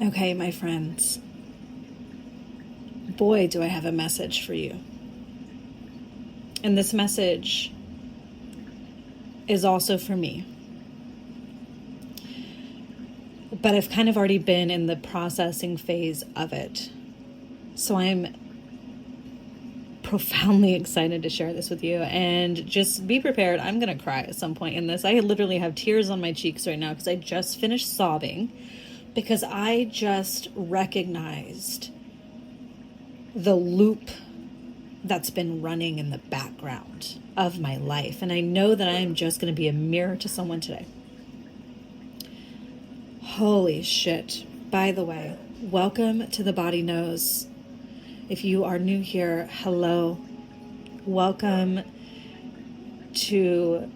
Okay, my friends, boy, do I have a message for you. And this message is also for me. But I've kind of already been in the processing phase of it. So I'm profoundly excited to share this with you, and just be prepared. I'm going to cry at some point in this. I literally have tears on my cheeks right now because I just finished sobbing because I just recognized the loop that's been running in the background of my life. And I know that I am just going to be a mirror to someone today. Holy shit. By the way, welcome to The Body Knows. If you are new here, hello. Welcome to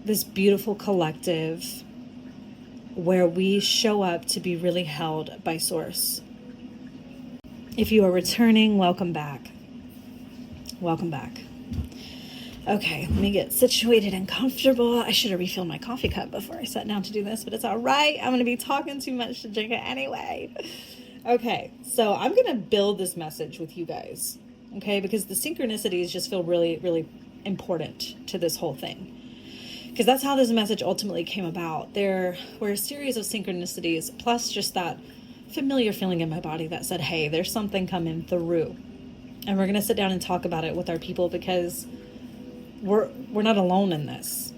this beautiful collective where we show up to be really held by Source. If you are returning, welcome back. Welcome back. Okay, let me get situated and comfortable. I should have refilled my coffee cup before I sat down to do this, but it's all right. I'm going to be talking too much to drink it anyway. Okay, so I'm going to build this message with you guys, okay? Because the synchronicities just feel really, really important to this whole thing. Because that's how this message ultimately came about. There were a series of synchronicities, plus just that familiar feeling in my body that said, hey, there's something coming through. And we're going to sit down and talk about it with our people because we're not alone in this.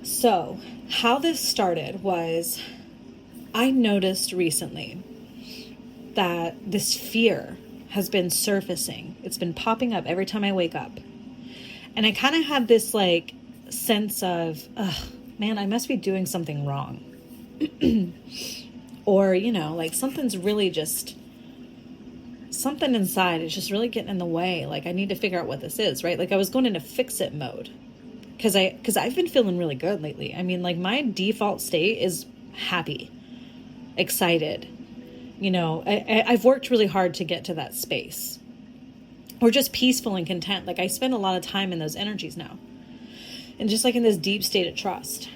So, how this started was I noticed recently that this fear has been surfacing. It's been popping up every time I wake up. And I kind of had this like sense of, man, I must be doing something wrong. Or, like something's really just, something inside is just really getting in the way. Like I need to figure out what this is, right? Like I was going into fix it mode because I've been feeling really good lately. I mean, like my default state is happy, excited. I've worked really hard to get to that space, or just peaceful and content. Like I spend a lot of time in those energies now, and just like in this deep state of trust.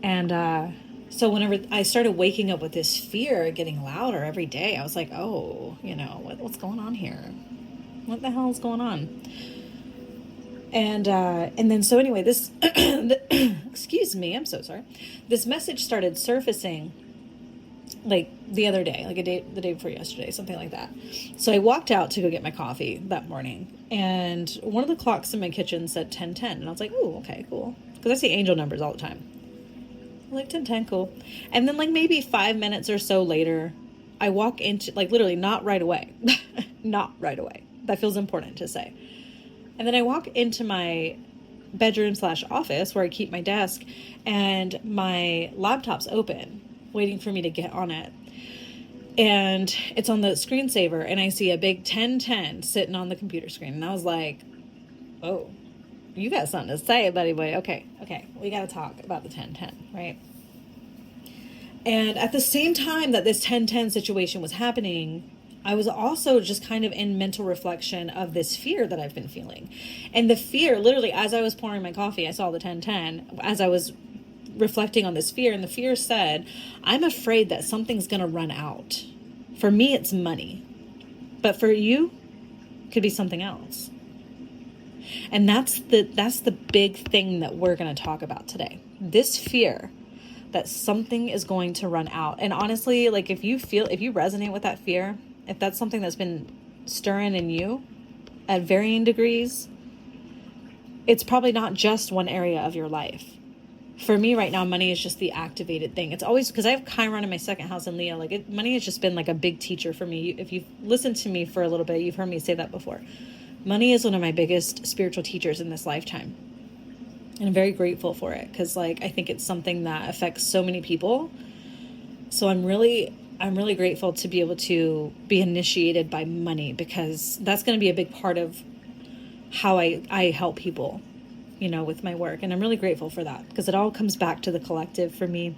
And so whenever I started waking up with this fear getting louder every day, I was like, oh, what's going on here? What the hell is going on? And then so anyway, this excuse me, I'm so sorry. This message started surfacing like the other day, like the day before yesterday, something like that. So I walked out to go get my coffee that morning, and one of the clocks in my kitchen said 10:10, and I was like, "Ooh, okay, cool," because I see angel numbers all the time. I'm like 10:10, cool. And then like maybe 5 minutes or so later, I walk into like literally not right away, not right away. That feels important to say. And then I walk into my bedroom / office where I keep my desk, and my laptop's open, waiting for me to get on it. And it's on the screensaver, and I see a big 10:10 sitting on the computer screen. And I was like, oh, you got something to say, buddy boy. Okay, we got to talk about the 10:10, right? And at the same time that this 10:10 situation was happening, I was also just kind of in mental reflection of this fear that I've been feeling. And the fear, literally, as I was pouring my coffee, I saw the 10:10 as I was reflecting on this fear, and the fear said, I'm afraid that something's going to run out. For me, it's money. But for you, it could be something else. And that's the big thing that we're going to talk about today. This fear that something is going to run out. And honestly, like if you resonate with that fear, if that's something that's been stirring in you at varying degrees, it's probably not just one area of your life. For me right now, money is just the activated thing. It's always because I have Chiron in my second house in Leo. Money has just been like a big teacher for me. If you've listened to me for a little bit, you've heard me say that before. Money is one of my biggest spiritual teachers in this lifetime. And I'm very grateful for it because I think it's something that affects so many people. So I'm really grateful to be able to be initiated by money, because that's going to be a big part of how I help people, with my work. And I'm really grateful for that because it all comes back to the collective for me.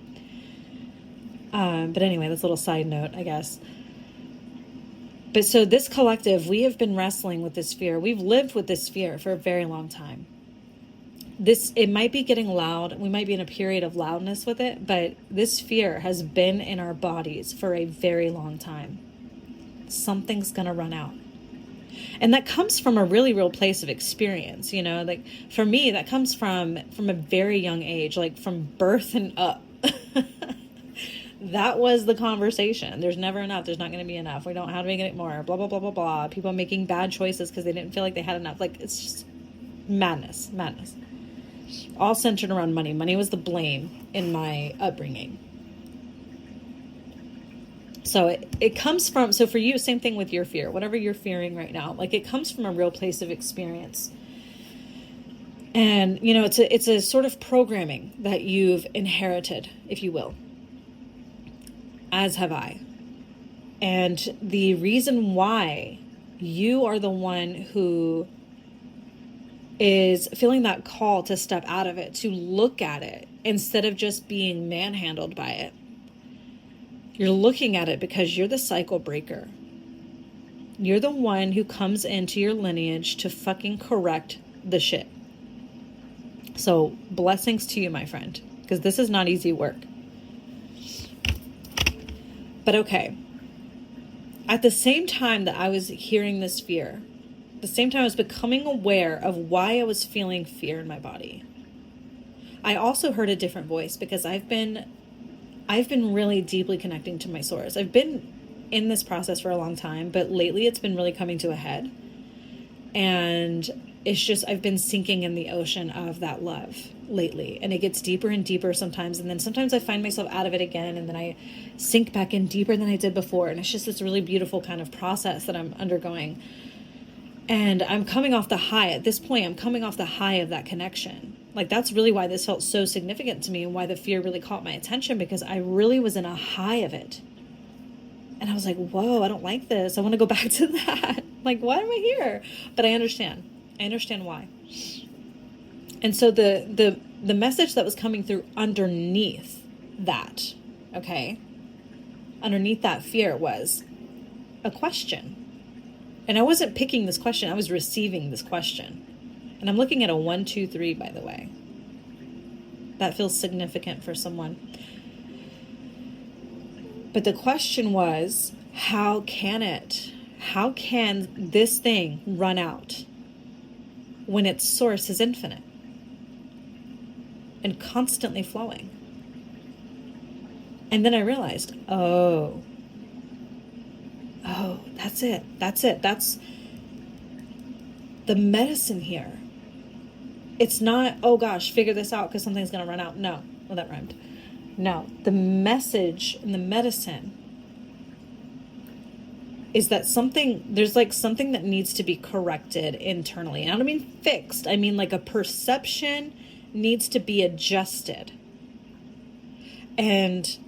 But anyway, that's a little side note, I guess. But so this collective, we have been wrestling with this fear. We've lived with this fear for a very long time. it might be getting loud. We might be in a period of loudness with it, but this fear has been in our bodies for a very long time. Something's going to run out. And that comes from a really real place of experience, you know, like for me, that comes from a very young age, like from birth and up. That was the conversation. There's never enough. There's not going to be enough. We don't know how to make it more. Blah, blah, blah, blah, blah. People making bad choices because they didn't feel like they had enough. Like, it's just madness. All centered around money. Money was the blame in my upbringing. So it comes from, so for you, same thing with your fear, whatever you're fearing right now, like it comes from a real place of experience. And, you know, it's a sort of programming that you've inherited, if you will, as have I. And the reason why you are the one who is feeling that call to step out of it, to look at it instead of just being manhandled by it. You're looking at it because you're the cycle breaker. You're the one who comes into your lineage to fucking correct the shit. So blessings to you, my friend, because this is not easy work. But okay, at the same time that I was hearing this fear, the same time I was becoming aware of why I was feeling fear in my body, I also heard a different voice because I've been really deeply connecting to my source. I've been in this process for a long time, but lately it's been really coming to a head. And it's just, I've been sinking in the ocean of that love lately. And it gets deeper and deeper sometimes. And then sometimes I find myself out of it again. And then I sink back in deeper than I did before. And it's just this really beautiful kind of process that I'm undergoing. And I'm coming off the high. At this point, I'm coming off the high of that connection. Like, that's really why this felt so significant to me and why the fear really caught my attention, because I really was in a high of it. And I was like, whoa, I don't like this. I want to go back to that. Like, why am I here? But I understand. I understand why. And so the message that was coming through underneath that, okay, underneath that fear was a question. And I wasn't picking this question. I was receiving this question. And I'm looking at a 1, 2, 3, by the way. That feels significant for someone. But the question was, how can this thing run out when its source is infinite and constantly flowing? And then I realized, oh, that's it. That's the medicine here. It's not, oh gosh, figure this out because something's going to run out. No. Well, that rhymed. No. The message and the medicine is that there's like something that needs to be corrected internally. And I don't mean fixed. I mean like a perception needs to be adjusted. And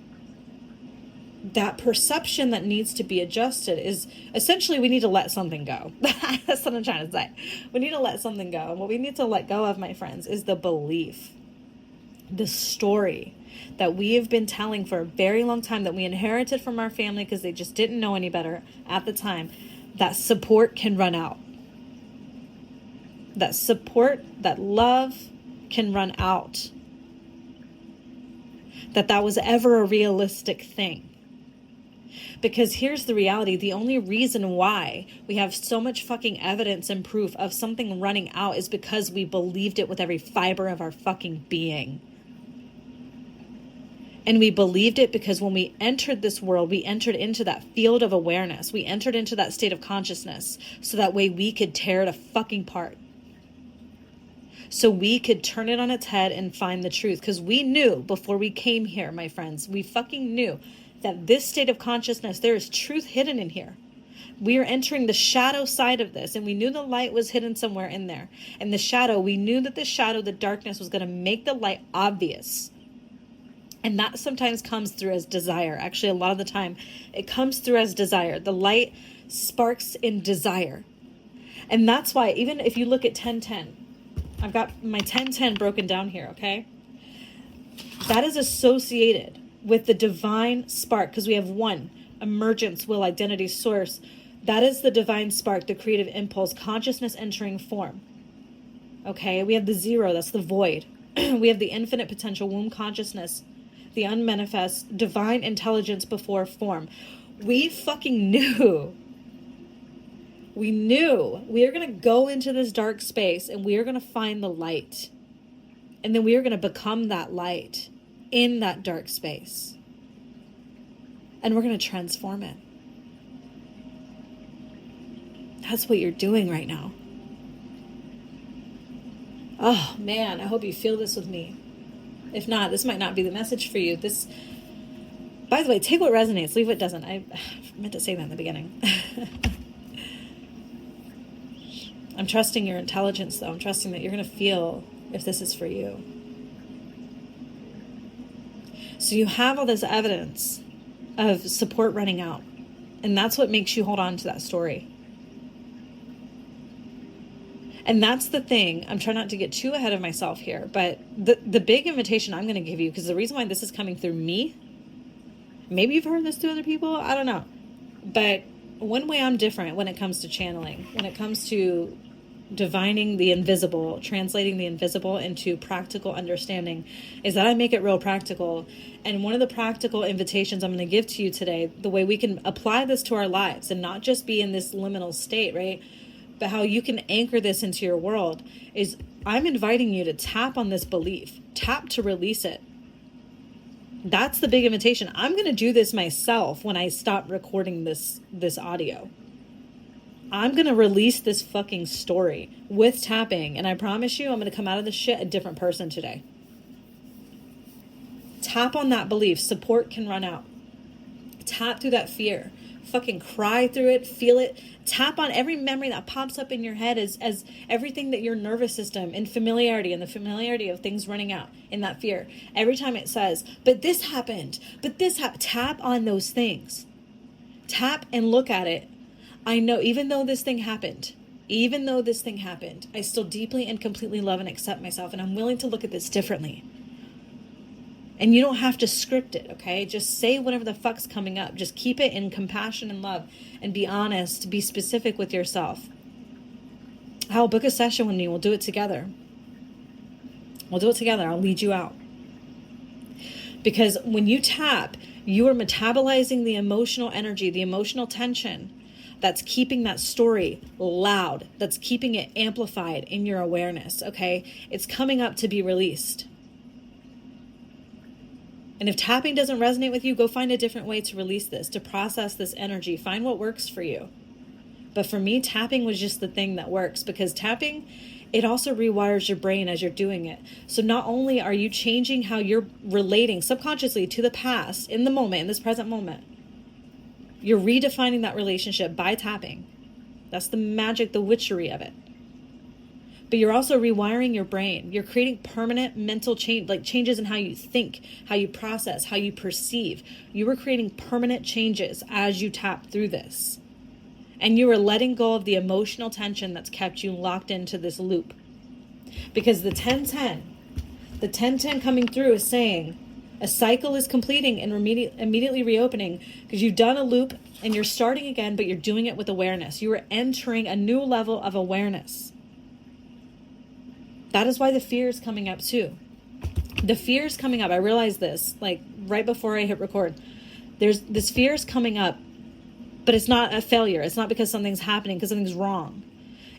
that perception that needs to be adjusted is essentially we need to let something go. That's what I'm trying to say. We need to let something go. And what we need to let go of, my friends, is the belief, the story that we have been telling for a very long time, that we inherited from our family because they just didn't know any better at the time, that support can run out. That support, that love can run out. That was ever a realistic thing. Because here's the reality. The only reason why we have so much fucking evidence and proof of something running out is because we believed it with every fiber of our fucking being. And we believed it because when we entered this world, we entered into that field of awareness. We entered into that state of consciousness so that way we could tear it a fucking apart. So we could turn it on its head and find the truth. Because we knew before we came here, my friends, we fucking knew that this state of consciousness, there is truth hidden in here. We are entering the shadow side of this, and we knew the light was hidden somewhere in there. And the shadow, we knew that the shadow, the darkness, was going to make the light obvious. And that sometimes comes through as desire. Actually, a lot of the time, it comes through as desire. The light sparks in desire. And that's why, even if you look at 1010, I've got my 1010 broken down here, okay? That is associated with the divine spark, because we have one, emergence, will, identity, source. That is the divine spark, the creative impulse, consciousness entering form. Okay, we have the zero, that's the void. We have the infinite potential womb consciousness, the unmanifest divine intelligence before form. We fucking knew. We knew we are going to go into this dark space and we are going to find the light. And then we are going to become that light in that dark space. And we're going to transform it. That's what you're doing right now. Oh man, I hope you feel this with me. If not, this might not be the message for you. This, by the way, take what resonates, leave what doesn't. I meant to say that in the beginning. I'm trusting your intelligence, though. I'm trusting that you're going to feel if this is for you. So you have all this evidence of support running out. And that's what makes you hold on to that story. And that's the thing. I'm trying not to get too ahead of myself here. But the big invitation I'm going to give you, because the reason why this is coming through me, maybe you've heard this to other people, I don't know. But one way I'm different when it comes to channeling, when it comes to divining the invisible, translating the invisible into practical understanding, is that I make it real practical. And one of the practical invitations I'm going to give to you today, the way we can apply this to our lives and not just be in this liminal state, right? But how you can anchor this into your world, is I'm inviting you to tap on this belief, tap to release it. That's the big invitation. I'm going to do this myself when I stop recording this audio. I'm going to release this fucking story with tapping. And I promise you, I'm going to come out of this shit a different person today. Tap on that belief. Support can run out. Tap through that fear. Fucking cry through it. Feel it. Tap on every memory that pops up in your head as everything that your nervous system in familiarity, and the familiarity of things running out in that fear. Every time it says, but this happened, tap on those things. Tap and look at it. I know, even though this thing happened, I still deeply and completely love and accept myself. And I'm willing to look at this differently. And you don't have to script it, okay? Just say whatever the fuck's coming up. Just keep it in compassion and love. And be honest, be specific with yourself. I'll book a session with me. We'll do it together. I'll lead you out. Because when you tap, you are metabolizing the emotional energy, the emotional tension that's keeping that story loud, that's keeping it amplified in your awareness, okay? It's coming up to be released. And if tapping doesn't resonate with you, go find a different way to release this, to process this energy. Find what works for you. But for me, tapping was just the thing that works, because tapping, it also rewires your brain as you're doing it. So not only are you changing how you're relating subconsciously to the past, in the moment, in this present moment, you're redefining that relationship by tapping. That's the magic, the witchery of it. But you're also rewiring your brain. You're creating permanent mental change, like changes in how you think, how you process, how you perceive. You are creating permanent changes as you tap through this. And you are letting go of the emotional tension that's kept you locked into this loop. Because the 1010 coming through is saying a cycle is completing and immediately reopening, because you've done a loop and you're starting again, but you're doing it with awareness. You are entering a new level of awareness. That is why the fear is coming up too. The fear is coming up. I realized this, like right before I hit record. There's this fear is coming up, but it's not a failure. It's not because something's happening, because something's wrong.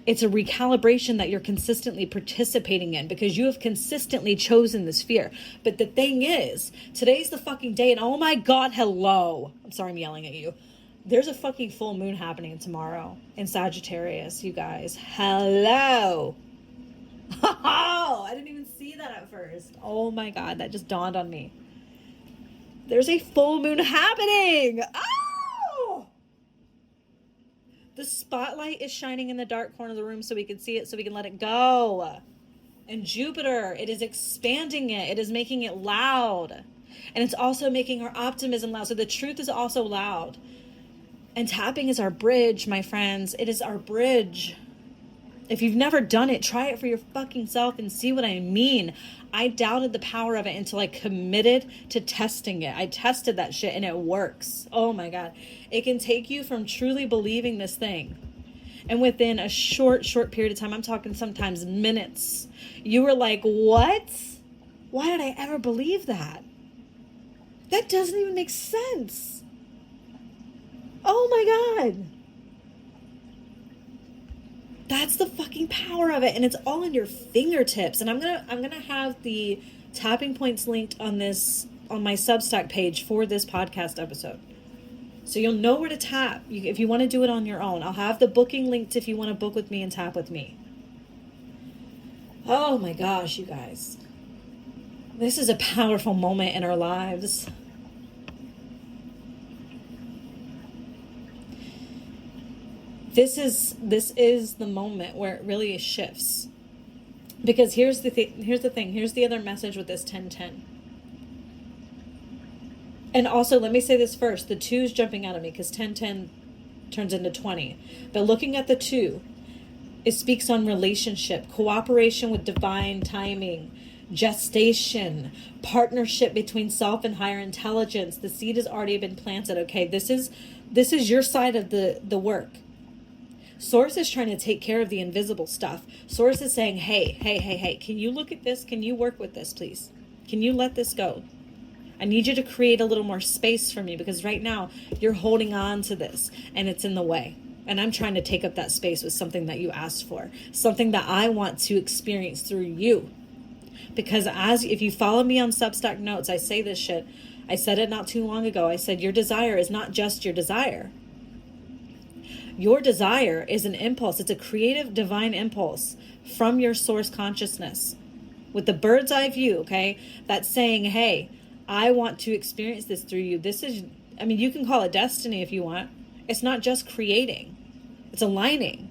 It's a recalibration that you're consistently participating in, because you have consistently chosen this fear. But the thing is, today's the fucking day, and oh my God, hello. I'm sorry I'm yelling at you. There's a fucking full moon happening tomorrow in Sagittarius, you guys. Hello. Oh, I didn't even see that at first. Oh my God, that just dawned on me. There's a full moon happening. Oh! The spotlight is shining in the dark corner of the room so we can see it, so we can let it go. And Jupiter, it is expanding it. It is making it loud. And it's also making our optimism loud. So the truth is also loud. And tapping is our bridge, my friends. It is our bridge. If you've never done it, try it for your fucking self and see what I mean. I doubted the power of it until I committed to testing it. I tested that shit and it works. Oh my God. It can take you from truly believing this thing And within a short period of time, I'm talking sometimes minutes, you were like, what? Why did I ever believe that? That doesn't even make sense. Oh my God. That's the fucking power of it. And it's all in your fingertips. And I'm gonna have the tapping points linked on my Substack page for this podcast episode. So you'll know where to tap if you want to do it on your own. I'll have the booking linked if you want to book with me and tap with me. Oh my gosh, you guys. This is a powerful moment in our lives. This is the moment where it really shifts. Because here's the thing. Here's the other message with this 1010. And also, let me say this first. The 2 is jumping out at me because 1010 turns into 20. But looking at the 2, it speaks on relationship, cooperation with divine timing, gestation, partnership between self and higher intelligence. The seed has already been planted. Okay, this is your side of the work. Source is trying to take care of the invisible stuff. Source is saying, hey, can you look at this? Can you work with this, please? Can you let this go? I need you to create a little more space for me, because right now you're holding on to this and it's in the way. And I'm trying to take up that space with something that you asked for, something that I want to experience through you. Because if you follow me on Substack Notes, I say this shit. I said it not too long ago. I said your desire is not just your desire. Your desire is an impulse. It's a creative divine impulse from your source consciousness with the bird's eye view, okay? That's saying, hey, I want to experience this through you. You can call it destiny if you want. It's not just creating. It's aligning.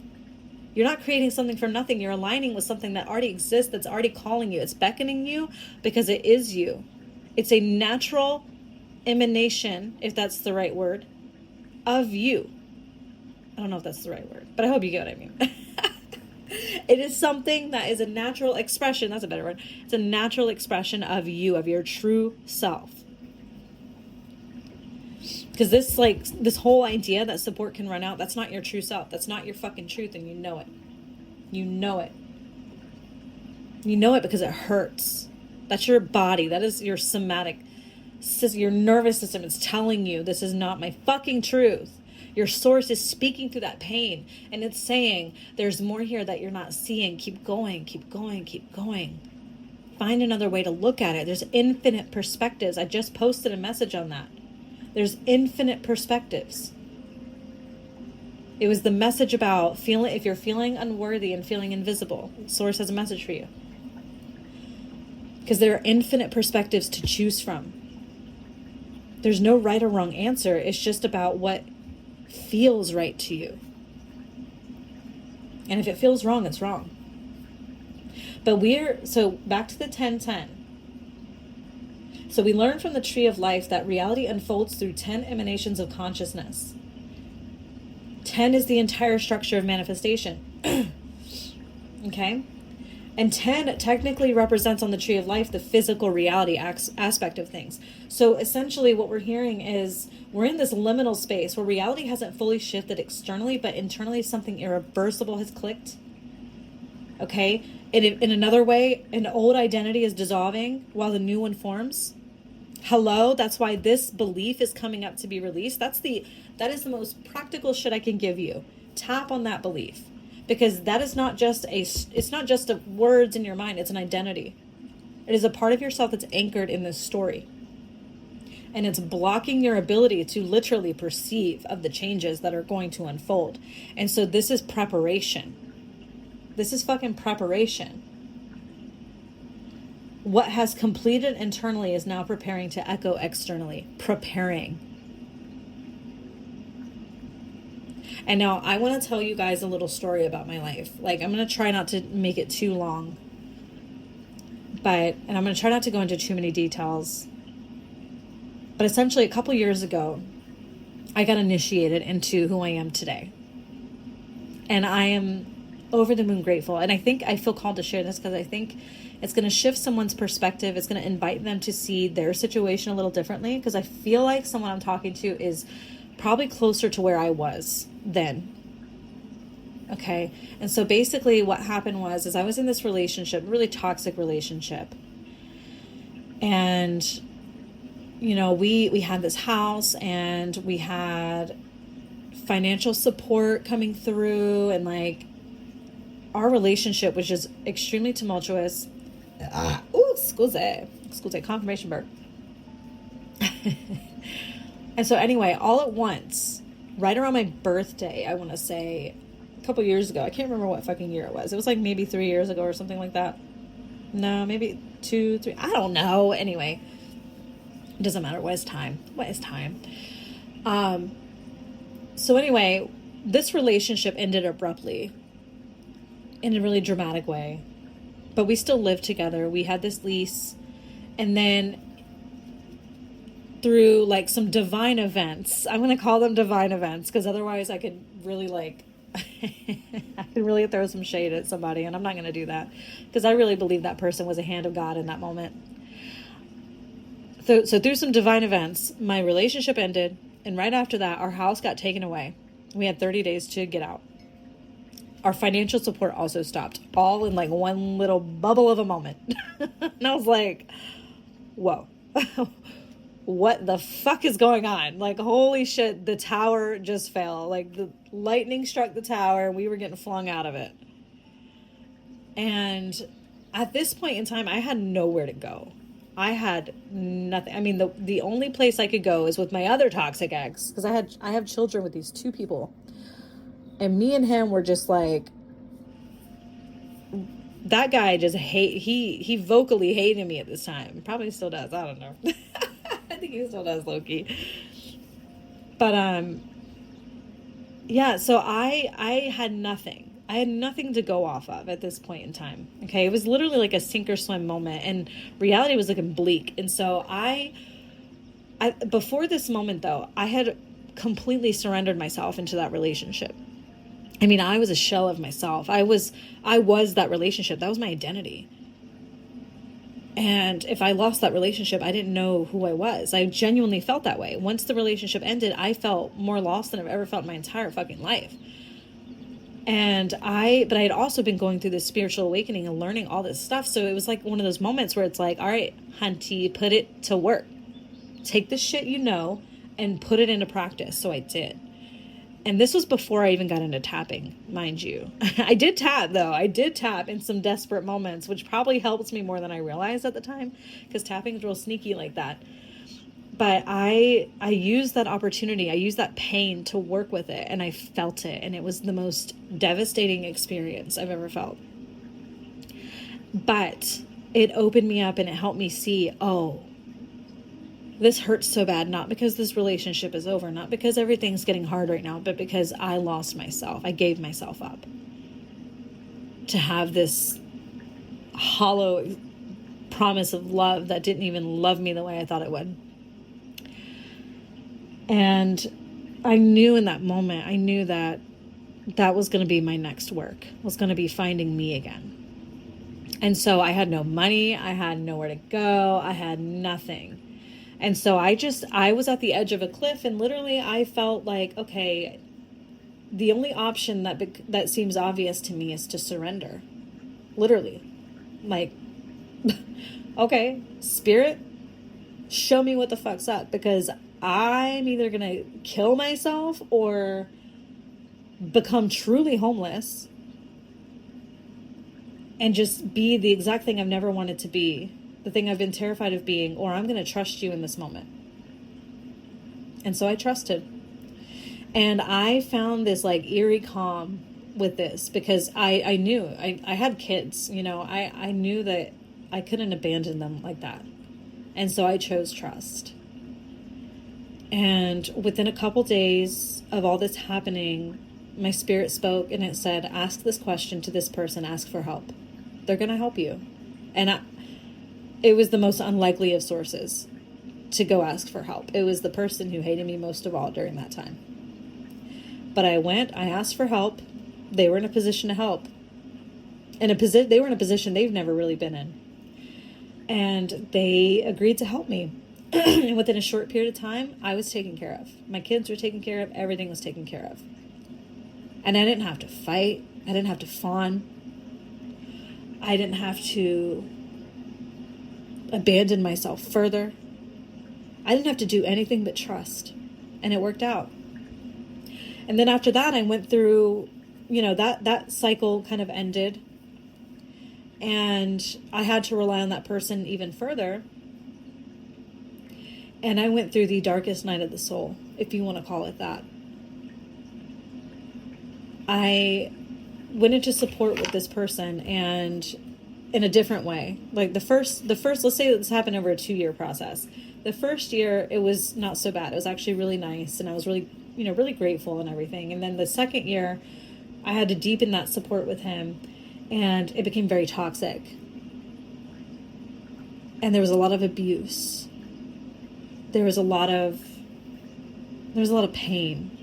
You're not creating something from nothing. You're aligning with something that already exists, that's already calling you. It's beckoning you because it is you. It's a natural emanation, if that's the right word, of you. I don't know if that's the right word, but I hope you get what I mean. It is something that is a natural expression. That's a better word. It's a natural expression of you, of your true self. Because this whole idea that support can run out, that's not your true self. That's not your fucking truth, and you know it. You know it. You know it because it hurts. That's your body. That is your somatic, your nervous system. It's telling you this is not my fucking truth. Your source is speaking through that pain, and it's saying there's more here that you're not seeing. Keep going, keep going, keep going. Find another way to look at it. There's infinite perspectives. I just posted a message on that. There's infinite perspectives. It was the message about if you're feeling unworthy and feeling invisible, source has a message for you. Because there are infinite perspectives to choose from. There's no right or wrong answer. It's just about what feels right to you. And if it feels wrong, it's wrong. But back to the 1010. So we learn from the tree of life that reality unfolds through 10 emanations of consciousness. 10 is the entire structure of manifestation. Okay? And 10 technically represents on the tree of life the physical reality aspect of things. So essentially what we're hearing is we're in this liminal space where reality hasn't fully shifted externally, but internally something irreversible has clicked. Okay? In another way, an old identity is dissolving while the new one forms. Hello? That's why this belief is coming up to be released. That is the most practical shit I can give you. Tap on that belief. Because that is not just words in your mind, it's an identity. It is a part of yourself that's anchored in this story. And it's blocking your ability to literally perceive of the changes that are going to unfold. And so this is preparation. This is fucking preparation. What has completed internally is now preparing to echo externally. Preparing. And now I want to tell you guys a little story about my life. I'm going to try not to make it too long. And I'm going to try not to go into too many details. But essentially, a couple years ago, I got initiated into who I am today. And I am over the moon grateful. And I feel called to share this because I think it's going to shift someone's perspective. It's going to invite them to see their situation a little differently. Because I feel like someone I'm talking to is probably closer to where I was then. Okay. And so basically what happened was I was in this relationship, really toxic relationship. And, you know, we had this house and we had financial support coming through, and like our relationship was just extremely tumultuous. Excuse confirmation burp. And so anyway, all at once, right around my birthday, I want to say a couple years ago, I can't remember what fucking year it was. It was like maybe 3 years ago or something like that. No, maybe 2, 3. I don't know. Anyway, it doesn't matter. What is time? What is time? So anyway, this relationship ended abruptly in a really dramatic way, but we still lived together. We had this lease, and then through like some divine events, I'm going to call them divine events because otherwise I could really like I could really throw some shade at somebody, and I'm not going to do that because I really believe that person was a hand of God in that moment. So through some divine events, my relationship ended, and right after that, our house got taken away. We had 30 days to get out. Our financial support also stopped, all in like one little bubble of a moment. And I was like, whoa. What the fuck is going on? Like, holy shit, the tower just fell. Like, the lightning struck the tower and we were getting flung out of it. And at this point in time, I had nowhere to go. I had nothing. I mean, the only place I could go is with my other toxic ex, because I have children with these two people. And me and him were just like, that guy just he vocally hated me at this time. Probably still does. I don't know. I think he still does, low-key. But yeah, so I had nothing. I had nothing to go off of at this point in time. Okay, it was literally like a sink or swim moment, and reality was looking bleak. And so I before this moment though, I had completely surrendered myself into that relationship. I mean, I was a shell of myself. I was that relationship. That was my identity. And if I lost that relationship, I didn't know who I was. I genuinely felt that way. Once the relationship ended, I felt more lost than I've ever felt in my entire fucking life. But I had also been going through this spiritual awakening and learning all this stuff. So it was like one of those moments where it's like, all right, hunty, put it to work. Take the shit you know and put it into practice. So I did. And this was before I even got into tapping, mind you. I did tap, though. I did tap in some desperate moments, which probably helps me more than I realized at the time, because tapping is real sneaky like that. But I used that opportunity. I used that pain to work with it, and I felt it. And it was the most devastating experience I've ever felt. But it opened me up and it helped me see, oh, this hurts so bad, not because this relationship is over, not because everything's getting hard right now, but because I lost myself. I gave myself up to have this hollow promise of love that didn't even love me the way I thought it would. And I knew in that moment, I knew that that was going to be my next work, was going to be finding me again. And so I had no money. I had nowhere to go. I had nothing. And so I was at the edge of a cliff, and literally I felt like, okay, the only option that seems obvious to me is to surrender. Literally. Like, okay, spirit, show me what the fuck's up, because I'm either going to kill myself or become truly homeless and just be the exact thing I've never wanted to be, the thing I've been terrified of being, or I'm going to trust you in this moment. And so I trusted. And I found this like eerie calm with this, because I knew I had kids, you know, I knew that I couldn't abandon them like that. And so I chose trust. And within a couple days of all this happening, my spirit spoke and it said, ask this question to this person, ask for help. They're going to help you. And it was the most unlikely of sources to go ask for help. It was the person who hated me most of all during that time. But I went, I asked for help. They were in a position to help. They were in a position they've never really been in. And they agreed to help me. And within a short period of time, I was taken care of. My kids were taken care of. Everything was taken care of. And I didn't have to fight. I didn't have to fawn. I didn't have to abandon myself further. I didn't have to do anything but trust. And it worked out. And then after that, I went through, that cycle kind of ended. And I had to rely on that person even further. And I went through the darkest night of the soul, if you want to call it that. I went into support with this person, and in a different way. Like the first, let's say this happened over a 2-year process. The first year, it was not so bad. It was actually really nice, and I was really, really grateful and everything. And then the second year, I had to deepen that support with him, and it became very toxic. And there was a lot of abuse. There was a lot of pain.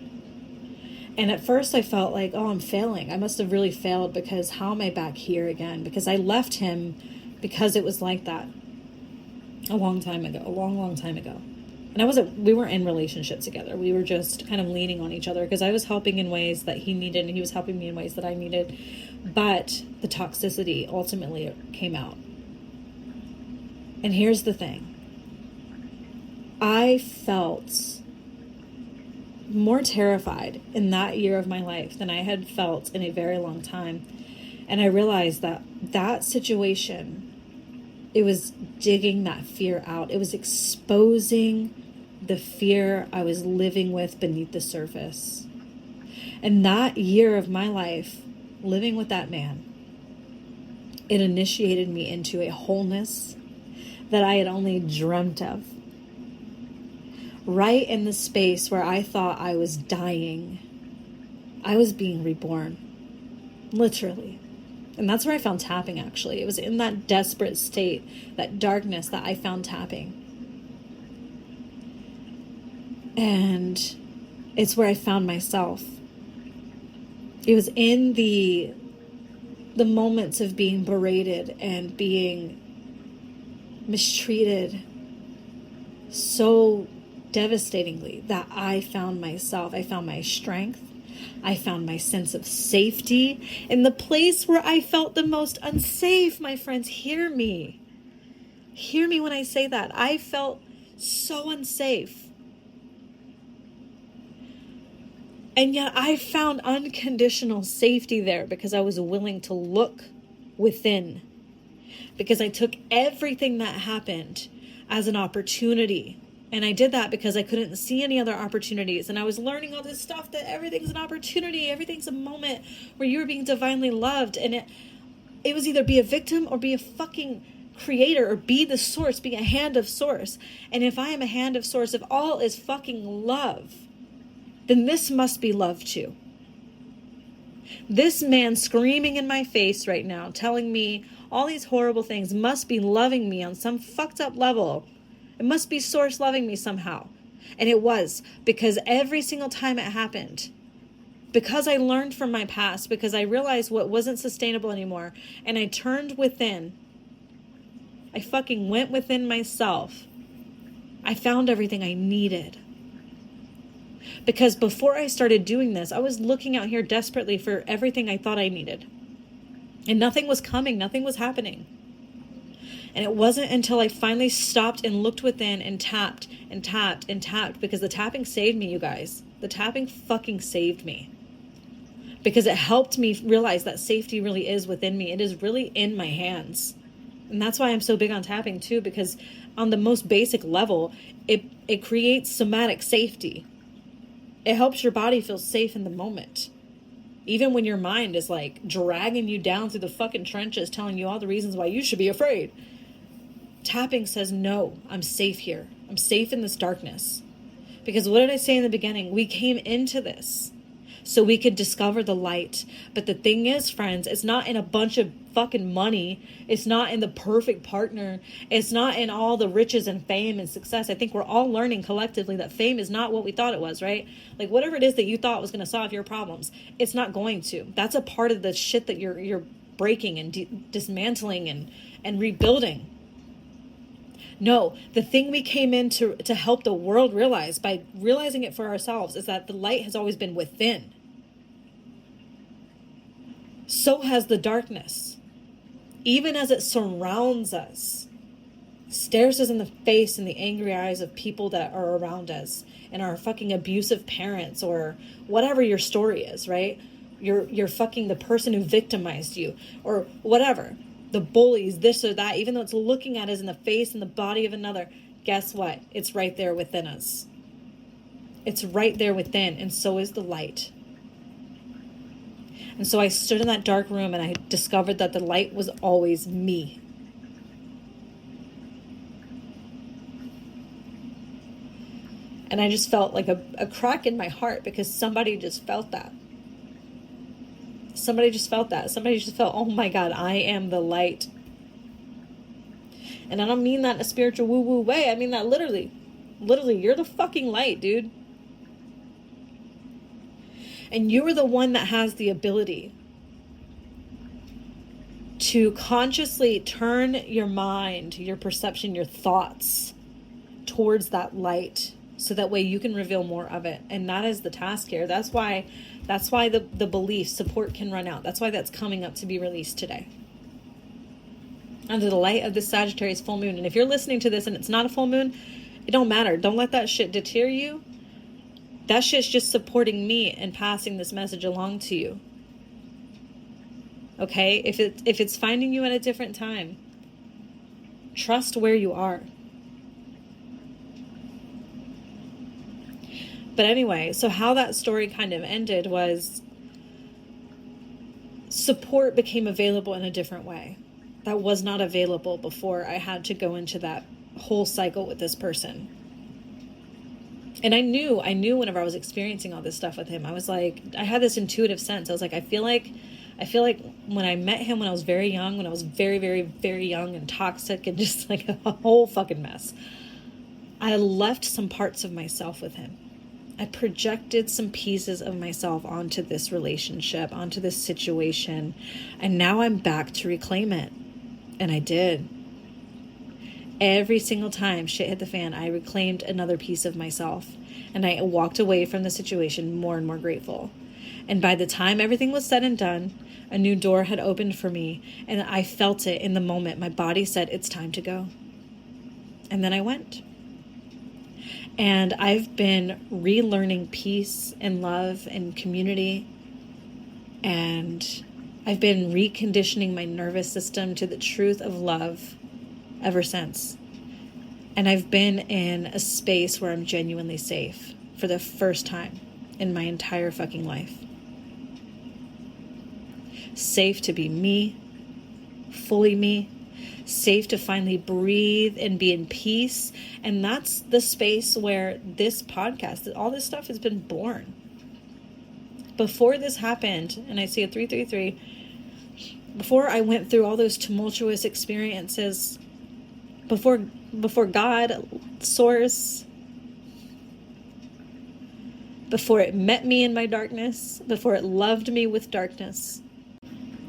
And at first I felt like, oh, I'm failing. I must have really failed, because how am I back here again? Because I left him because it was like that a long time ago. And we weren't in relationship together. We were just kind of leaning on each other, because I was helping in ways that he needed, and he was helping me in ways that I needed. But the toxicity ultimately came out. And here's the thing. I felt more terrified in that year of my life than I had felt in a very long time. And I realized that situation, it was digging that fear out. It was exposing the fear I was living with beneath the surface. And that year of my life, living with that man, it initiated me into a wholeness that I had only dreamt of. Right in the space where I thought I was dying, I was being reborn. Literally. And that's where I found tapping, actually. It was in that desperate state, that darkness, that I found tapping. And it's where I found myself. It was in the moments of being berated and being mistreated so devastatingly that I found myself. I found my strength. I found my sense of safety in the place where I felt the most unsafe. My friends, hear me. Hear me when I say that. I felt so unsafe. And yet I found unconditional safety there, because I was willing to look within. Because I took everything that happened as an opportunity. And I did that because I couldn't see any other opportunities. And I was learning all this stuff, that everything's an opportunity. Everything's a moment where you're being divinely loved. And it was either be a victim or be a fucking creator, or be the source, be a hand of source. And if I am a hand of source, if all is fucking love, then this must be love too. This man screaming in my face right now, telling me all these horrible things, must be loving me on some fucked up level. It must be source loving me somehow. And it was, because every single time it happened, because I learned from my past, because I realized what wasn't sustainable anymore, and I turned within, I fucking went within myself, I found everything I needed. Because before I started doing this, I was looking out here desperately for everything I thought I needed. And nothing was coming, nothing was happening. And it wasn't until I finally stopped and looked within and tapped and tapped and tapped, because the tapping saved me, you guys. The tapping fucking saved me. Because it helped me realize that safety really is within me. It is really in my hands. And that's why I'm so big on tapping too, because on the most basic level, it creates somatic safety. It helps your body feel safe in the moment. Even when your mind is like dragging you down through the fucking trenches, telling you all the reasons why you should be afraid. Tapping says, no, I'm safe here. I'm safe in this darkness. Because what did I say in the beginning? We came into this so we could discover the light. But the thing is, friends, it's not in a bunch of fucking money. It's not in the perfect partner. It's not in all the riches and fame and success. I think we're all learning collectively that fame is not what we thought it was, right? Like whatever it is that you thought was going to solve your problems, it's not going to. That's a part of the shit that you're breaking and dismantling and rebuilding. No, the thing we came in to help the world realize, by realizing it for ourselves, is that the light has always been within. so has the darkness. Even as it surrounds us, stares us in the face in the angry eyes of people that are around us and our fucking abusive parents or whatever your story is, right? You're fucking the person who victimized you or whatever. The bullies, this or that, even though it's looking at us in the face and the body of another, guess what? It's right there within us. It's right there within, and so is the light. And so I stood in that dark room and I discovered that the light was always me. And I just felt like a crack in my heart because somebody just felt that. Somebody just felt that. Somebody just felt, oh my God, I am the light. And I don't mean that in a spiritual woo-woo way. I mean that literally. Literally, you're the fucking light, dude. And you are the one that has the ability to consciously turn your mind, your perception, your thoughts towards that light. So that way you can reveal more of it. And that is the task here. That's why the belief support can run out. That's why that's coming up to be released today. Under the light of this Sagittarius full moon. And if you're listening to this and it's not a full moon, it don't matter. Don't let that shit deter you. That shit's just supporting me and passing this message along to you. Okay? If it's finding you at a different time, trust where you are. But anyway, so how that story kind of ended was support became available in a different way. That was not available before I had to go into that whole cycle with this person. And I knew whenever I was experiencing all this stuff with him, I was like, I had this intuitive sense. I was like, I feel like when I met him when I was very young, when I was very, very, very young and toxic and just like a whole fucking mess, I left some parts of myself with him. I projected some pieces of myself onto this relationship, onto this situation, and now I'm back to reclaim it. And I did. Every single time shit hit the fan, I reclaimed another piece of myself, and I walked away from the situation more and more grateful. And by the time everything was said and done, a new door had opened for me, and I felt it in the moment. My body said, it's time to go. And then I went. And I've been relearning peace and love and community. And I've been reconditioning my nervous system to the truth of love ever since. And I've been in a space where I'm genuinely safe for the first time in my entire fucking life. Safe to be me, fully me. Safe to finally breathe and be in peace. And that's the space where this podcast, all this stuff has been born. Before this happened, and I see a 333, before I went through all those tumultuous experiences, before God, source, before it met me in my darkness, before it loved me with darkness,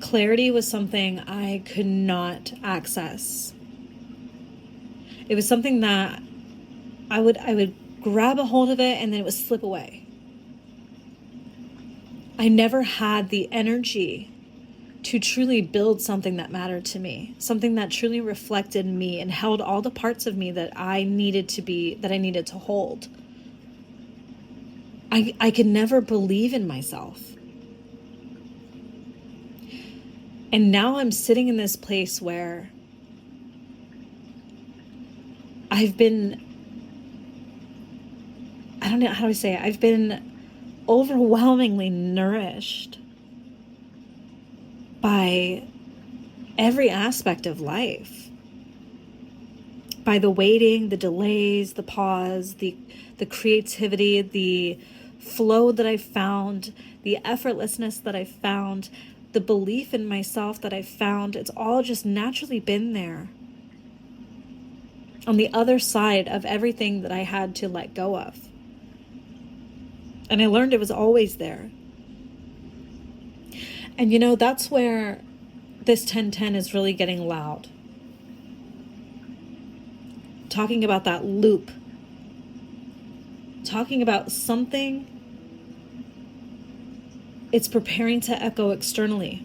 clarity was something I could not access. It was something that I would grab a hold of it and then it would slip away. I never had the energy to truly build something that mattered to me, something that truly reflected me and held all the parts of me that I needed to hold. I could never believe in myself. And now I'm sitting in this place where I've been, I don't know, how do I say it? I've been overwhelmingly nourished by every aspect of life. By the waiting, the delays, the pause, the creativity, the flow that I found, the effortlessness that I found, the belief in myself that I found. It's all just naturally been there. On the other side of everything that I had to let go of. And I learned it was always there. And that's where this 1010 is really getting loud. Talking about that loop. Talking about something it's preparing to echo externally.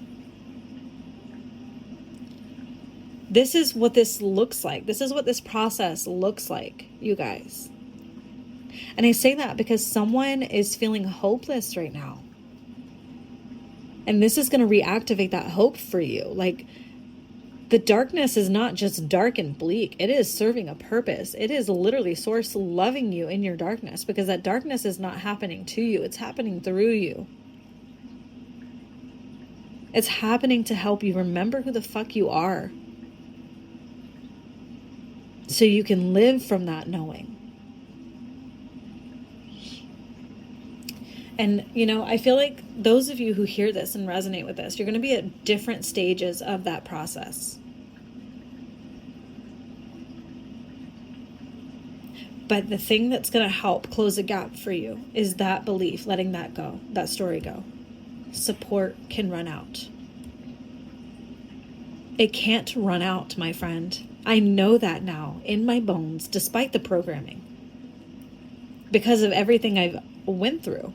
This is what this looks like. This is what this process looks like, you guys. And I say that because someone is feeling hopeless right now. And this is going to reactivate that hope for you. Like, the darkness is not just dark and bleak. It is serving a purpose. It is literally Source loving you in your darkness, because that darkness is not happening to you. It's happening through you. It's happening to help you remember who the fuck you are, so you can live from that knowing. And, you know, I feel like those of you who hear this and resonate with this, you're going to be at different stages of that process. But the thing that's going to help close a gap for you is that belief, letting that go, that story go. Support can run out. It can't run out, my friend. I know that now in my bones, despite the programming, because of everything I've went through.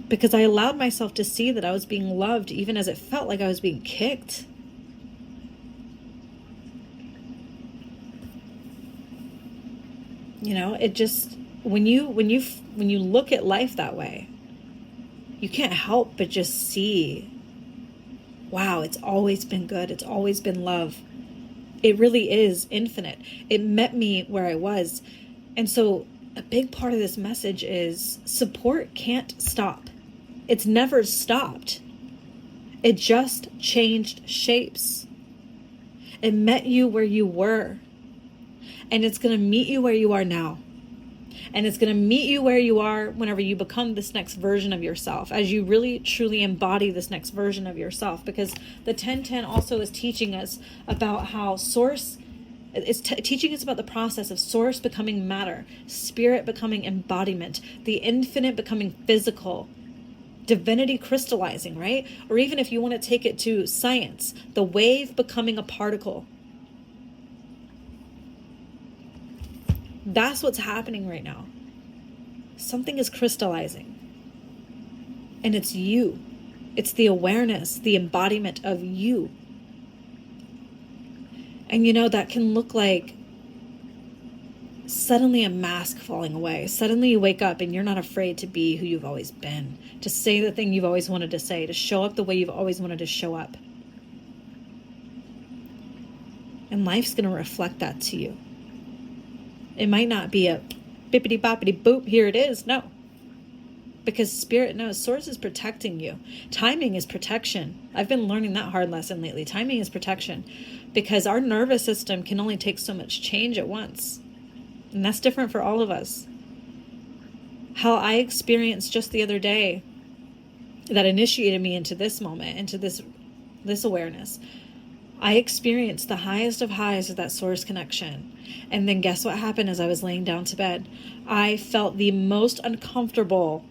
Because I allowed myself to see that I was being loved, even as it felt like I was being kicked. You know, it just, when you look at life that way, you can't help but just see, wow, it's always been good. It's always been love. It really is infinite. It met me where I was. And so a big part of this message is support can't stop. It's never stopped. It just changed shapes. It met you where you were. And it's going to meet you where you are now. And it's going to meet you where you are whenever you become this next version of yourself, as you really truly embody this next version of yourself. Because the 1010 also is teaching us about how Source, it's teaching us about the process of Source becoming matter, spirit becoming embodiment, the infinite becoming physical, divinity crystallizing, right? Or even if you want to take it to science, the wave becoming a particle. That's what's happening right now. Something is crystallizing. And it's you. It's the awareness, the embodiment of you. And you know, that can look like suddenly a mask falling away. Suddenly you wake up and you're not afraid to be who you've always been, to say the thing you've always wanted to say, to show up the way you've always wanted to show up. And life's going to reflect that to you. It might not be a bippity boppity boop, here it is. No. Because Spirit knows, Source is protecting you. Timing is protection. I've been learning that hard lesson lately. Timing is protection. Because our nervous system can only take so much change at once. And that's different for all of us. How I experienced just the other day that initiated me into this moment, into this awareness. I experienced the highest of highs of that Source connection. And then guess what happened as I was laying down to bed? I felt the most uncomfortable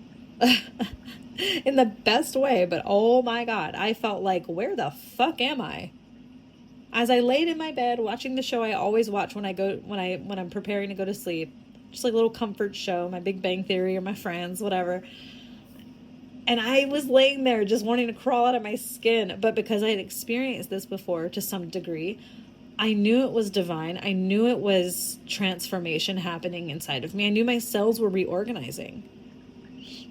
in the best way, but oh my God, I felt like, where the fuck am I? As I laid in my bed watching the show I always watch when I'm preparing to go to sleep, just like a little comfort show, My Big Bang Theory or my Friends, whatever. And I was laying there just wanting to crawl out of my skin. But because I had experienced this before to some degree, I knew it was divine. I knew it was transformation happening inside of me. I knew my cells were reorganizing.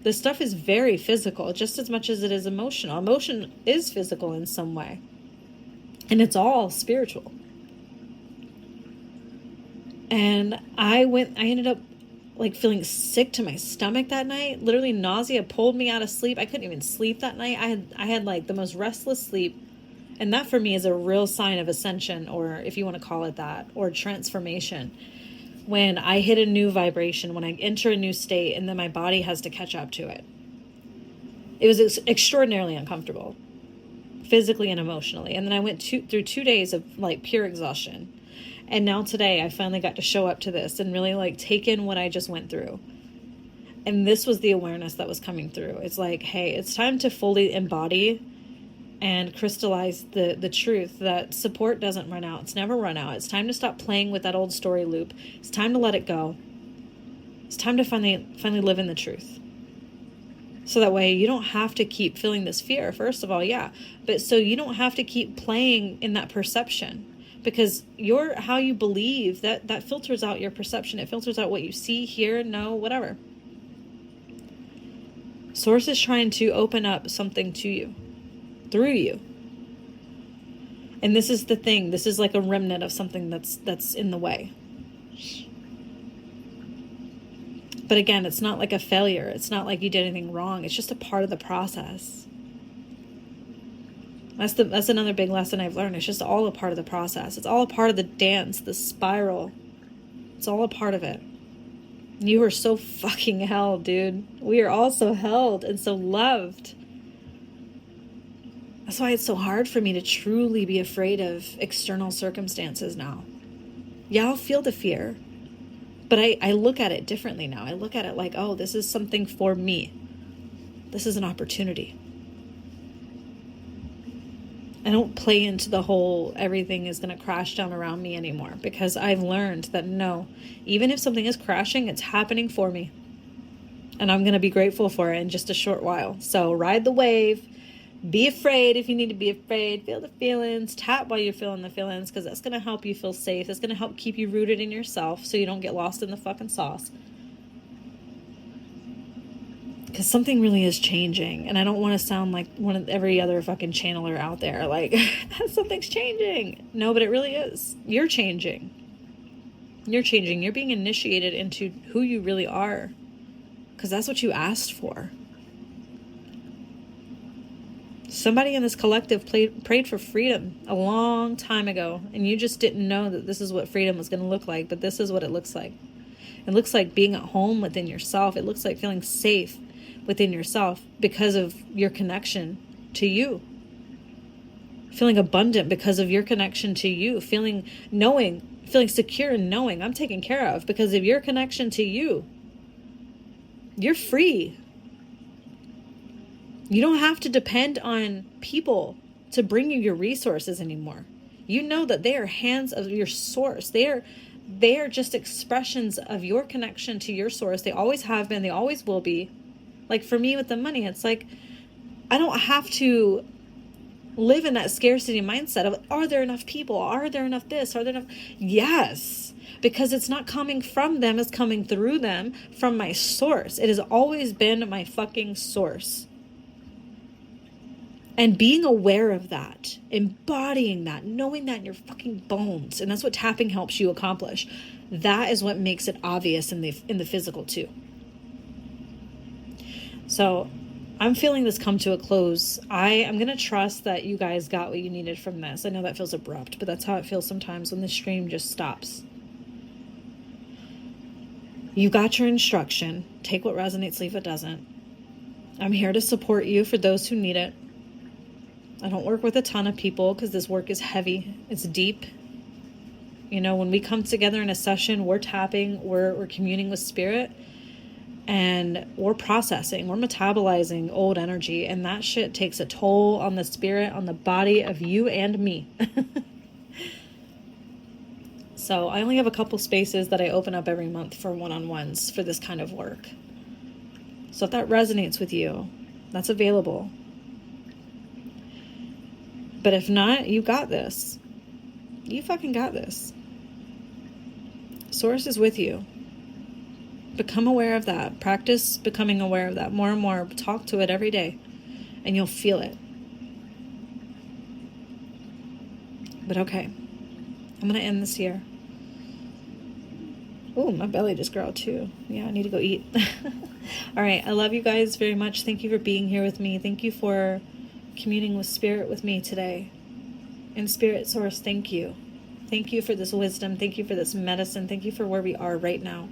This stuff is very physical, just as much as it is emotional. Emotion is physical in some way. And it's all spiritual. And I ended up like feeling sick to my stomach that night. Literally nausea pulled me out of sleep. I couldn't even sleep that night. I had like the most restless sleep. And that for me is a real sign of ascension, or if you want to call it that, or transformation. When I hit a new vibration, when I enter a new state, and then my body has to catch up to it. It was extraordinarily uncomfortable, physically and emotionally. And then I went through 2 days of like pure exhaustion. And now today I finally got to show up to this and really like take in what I just went through. And this was the awareness that was coming through. It's like, hey, it's time to fully embody and crystallize the truth that support doesn't run out. It's never run out. It's time to stop playing with that old story loop. It's time to let it go. It's time to finally live in the truth. So that way you don't have to keep feeling this fear, first of all, yeah. But so you don't have to keep playing in that perception. Because how you believe, that filters out your perception. It filters out what you see, hear, know, whatever. Source is trying to open up something to you, through you. And this is the thing. This is like a remnant of something that's in the way. But again, it's not like a failure. It's not like you did anything wrong. It's just a part of the process. That's another big lesson I've learned. It's just all a part of the process. It's all a part of the dance, the spiral. It's all a part of it. You are so fucking held, dude. We are all so held and so loved. That's why it's so hard for me to truly be afraid of external circumstances now. Yeah, I'll feel the fear. But I look at it differently now. I look at it like, oh, this is something for me. This is an opportunity. I don't play into the whole everything is going to crash down around me anymore, because I've learned that no, even if something is crashing, it's happening for me. And I'm going to be grateful for it in just a short while. So ride the wave. Be afraid if you need to be afraid. Feel the feelings. Tap while you're feeling the feelings, because that's going to help you feel safe. That's going to help keep you rooted in yourself so you don't get lost in the fucking sauce. Because something really is changing. And I don't want to sound like one of every other fucking channeler out there. Like, something's changing. No, but it really is. You're changing. You're changing. You're being initiated into who you really are. Because that's what you asked for. Somebody in this collective prayed for freedom a long time ago, and you just didn't know that this is what freedom was going to look like, but this is what it looks like. It looks like being at home within yourself. It looks like feeling safe within yourself because of your connection to you. Feeling abundant because of your connection to you. Feeling secure and knowing I'm taken care of because of your connection to you. You're free. You don't have to depend on people to bring you your resources anymore. You know that they are hands of your source. They are just expressions of your connection to your source. They always have been. They always will be. Like for me with the money, it's like I don't have to live in that scarcity mindset of, are there enough people? Are there enough this? Are there enough? Yes, because it's not coming from them. It's coming through them from my source. It has always been my fucking source. And being aware of that, embodying that, knowing that in your fucking bones, and that's what tapping helps you accomplish. That is what makes it obvious in the physical too. So I'm feeling this come to a close. I am going to trust that you guys got what you needed from this. I know that feels abrupt, but that's how it feels sometimes when the stream just stops. You got your instruction. Take what resonates, leave what doesn't. I'm here to support you for those who need it. I don't work with a ton of people because this work is heavy. It's deep. You know, when we come together in a session, we're tapping, we're communing with spirit, and we're processing, we're metabolizing old energy, and that shit takes a toll on the spirit, on the body of you and me. So I only have a couple spaces that I open up every month for one-on-ones for this kind of work. So if that resonates with you, that's available. But if not, you got this. You fucking got this. Source is with you. Become aware of that. Practice becoming aware of that more and more. Talk to it every day, and you'll feel it. But okay, I'm going to end this here. Oh, my belly just growled too. Yeah, I need to go eat. All right, I love you guys very much. Thank you for being here with me. Thank you for communing with spirit with me today. And Spirit Source, thank you. Thank you for this wisdom. Thank you for this medicine. Thank you for where we are right now.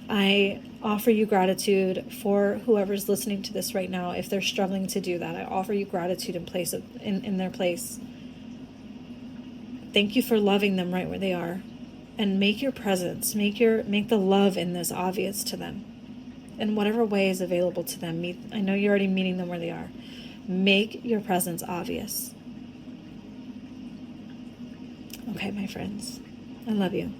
I offer you gratitude for whoever's listening to this right now. If they're struggling to do that, I offer you gratitude in their place. Thank you for loving them right where they are. And make your presence, make the love in this obvious to them. In whatever way is available to them. I know you're already meeting them where they are. Make your presence obvious. Okay, my friends, I love you.